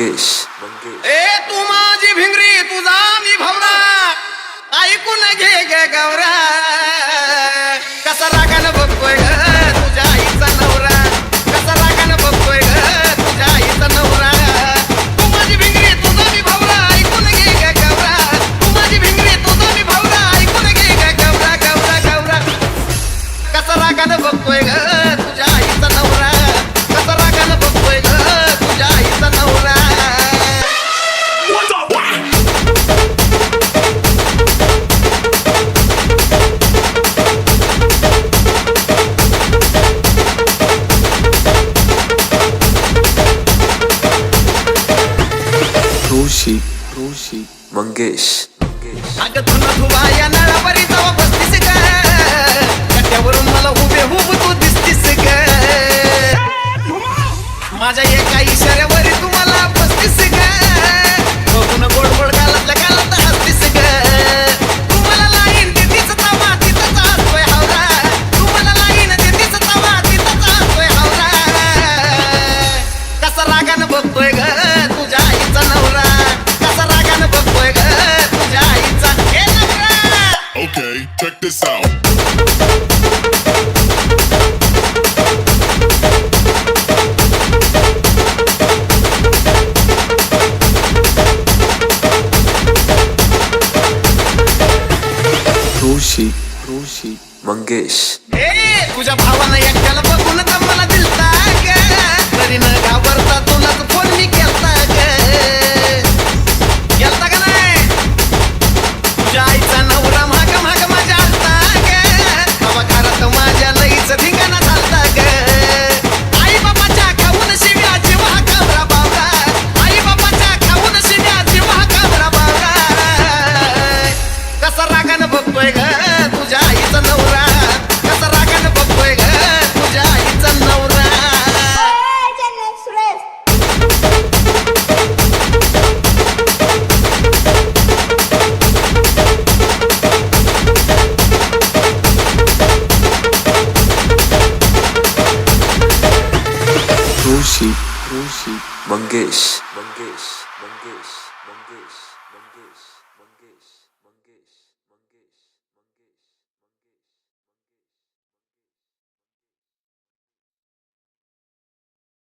मंगेश ए तू माझी भिंगरी तुझा मी भवरा ऐकून घे ग गौरा कसा रागानं बघतोय ग तुझ्या आईचा नवरा कसा रागानं बघतोय ग तुझ्या आईचा नवरा तू माझी भिंगरी तुझा मी भवरा ऐकून घे ग गौरा तू माझी भिंगरी तुझा मी भवरा ऐकून घे ग गौरा गौरा गौरा कसा रागानं बघतोय ग तुझ्या आईचा नवरा कसा रागानं बघतोय ग तुझ्या आईचा नवरा रोशी मंगेश अगं तुला धुवा या नळावरी जावा बसतीस ग कट्यावरून मला हुबेहूब तू दिसतीस ग माझ्या एका इशाऱ्यावरी तू मला बसतीस ग बघून गोड गोड गालातल्या गालात हसतीस ग तू मला लाईन देतीस तवा तिथंच हसतोय हावरा तू मला लाईन देतीस तवा तिथंच हसतोय हावरा कसा रागानं बघतोय ग तुझ्या आईचा नवरा कसा रागानं बघतोय ग तुझ्या आईचा हे नवरा Okay, check this out. रोशी मंगेश ए तुझ्या भावानं एकट्याला बघून तर मला दिलता ग तरी न घाबरता तुलाच फोन मी केलता ग केलता का नाही तुझ्या आईचा नवरा माग माग माझ्या आलता ग बाबा घरात माझ्या लईच धिंगाणा झालता ग आई बाबाच्या खाऊन शिव्या जीवा काबरा बावरा आई बाबाच्या खाऊन शिव्या जीवा काबरा बावरा कसा रागानं बघतोय ग तुझ्या आईचा नवरा कसा रागानं बघतोय ग तुझ्या आईचा नवरा रोशी मंगेश मंगेश मंगेश मंगेश मंगेश